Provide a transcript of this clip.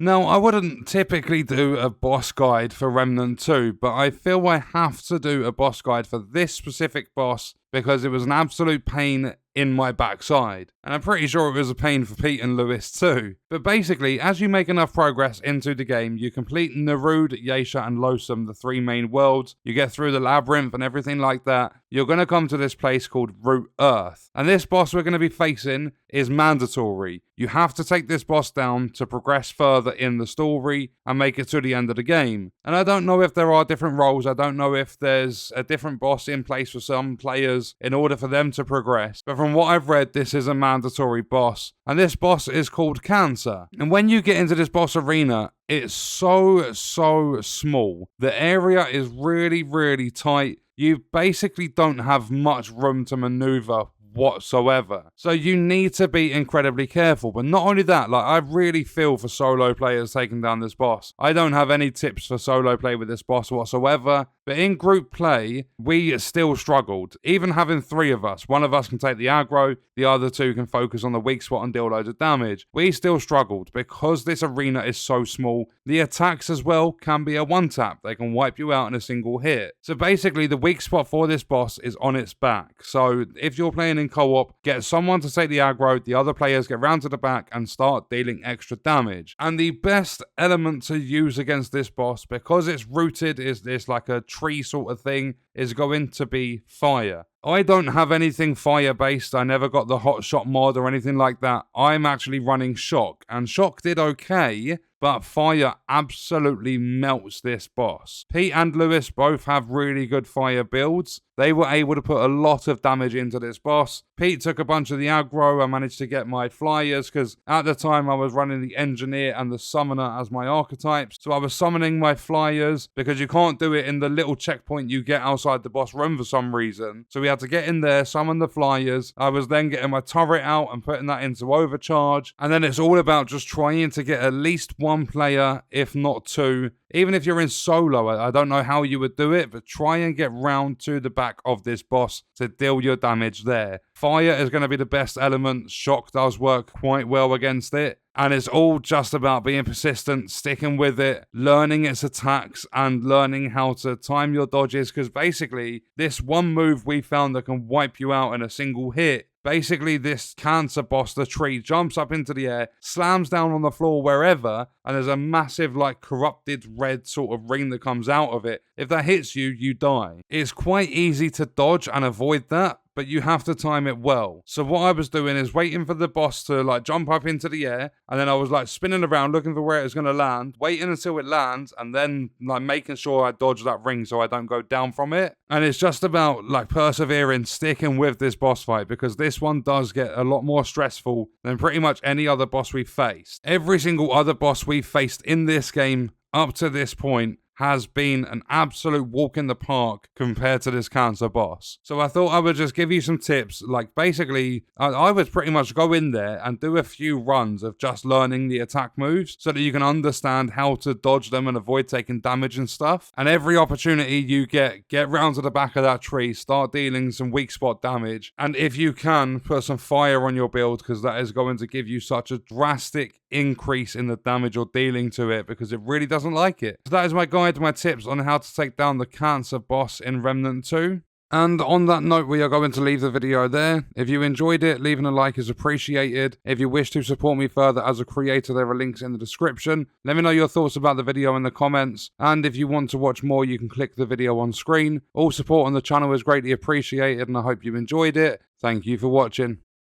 Now, I wouldn't typically do a boss guide for Remnant 2, but I feel I have to do a boss guide for this specific boss because it was an absolute pain in my backside. And I'm pretty sure it was a pain for Pete and Lewis too. But basically, as you make enough progress into the game, you complete Nerud, Yesha and Losum, the 3 main worlds, you get through the labyrinth and everything like that, you're going to come to this place called Root Earth. And this boss we're going to be facing is mandatory. You have to take this boss down to progress further in the story and make it to the end of the game. And I don't know if there are different roles, I don't know if there's a different boss in place for some players in order for them to progress, but from what I've read, this is a mandatory boss, and this boss is called Cancer. And when you get into this boss arena, it's so small. The area is really tight. You basically don't have much room to maneuver whatsoever. So you need to be incredibly careful. But not only that, like, I really feel for solo players taking down this boss. I don't have any tips for solo play with this boss whatsoever. But in group play, we still struggled. Even having 3 of us, one of us can take the aggro, the other 2 can focus on the weak spot and deal loads of damage. We still struggled because this arena is so small. The attacks as well can be a one-tap. They can wipe you out in a single hit. So basically, the weak spot for this boss is on its back. So if you're playing in co-op, get someone to take the aggro, the other players get round to the back and start dealing extra damage. And the best element to use against this boss, because it's rooted, is this like a tree sort of thing, is going to be fire. I don't have anything fire based. I never got the hot shot mod or anything like that. I'm actually running shock, and shock did okay, but fire absolutely melts this boss. Pete and Lewis both have really good fire builds. They were able to put a lot of damage into this boss. Pete took a bunch of the aggro. I managed to get my flyers because at the time I was running the engineer and the summoner as my archetypes. So I was summoning my flyers because you can't do it in the little checkpoint you get outside the boss room for some reason. So we had to get in there, summon the flyers. I was then getting my turret out and putting that into overcharge. And then it's all about just trying to get at least 1 player, if not 2. Even if you're in solo, I don't know how you would do it, but try and get round to the back of this boss to deal your damage there. Fire is going to be the best element. Shock does work quite well against it. And it's all just about being persistent, sticking with it, learning its attacks, and learning how to time your dodges. Because basically, this one move we found that can wipe you out in a single hit. Basically, this Cancer boss, the tree, jumps up into the air, slams down on the floor wherever, and there's a massive, like, corrupted red sort of ring that comes out of it. If that hits you, you die. It's quite easy to dodge and avoid that, but you have to time it well. So what I was doing is waiting for the boss to like jump up into the air, and then I was like spinning around looking for where it was going to land, waiting until it lands, and then like making sure I dodge that ring so I don't go down from it. And it's just about like persevering, sticking with this boss fight, because this one does get a lot more stressful than pretty much any other boss we've faced. Every single other boss we've faced in this game up to this point has been an absolute walk in the park compared to this Cancer boss. So I thought I would just give you some tips. Like basically, I would pretty much go in there and do a few runs of just learning the attack moves so that you can understand how to dodge them and avoid taking damage and stuff. And every opportunity you get round to the back of that tree, start dealing some weak spot damage. And if you can, put some fire on your build, because that is going to give you such a drastic increase in the damage you're dealing to it, because it really doesn't like it. So that is my guide to my tips on how to take down the Cancer boss in Remnant 2. And on that note, we are going to leave the video there. If you enjoyed it, leaving a like is appreciated. If you wish to support me further as a creator, there are links in the description. Let me know your thoughts about the video in the comments. And if you want to watch more, you can click the video on screen. All support on the channel is greatly appreciated, and I hope you enjoyed it. Thank you for watching.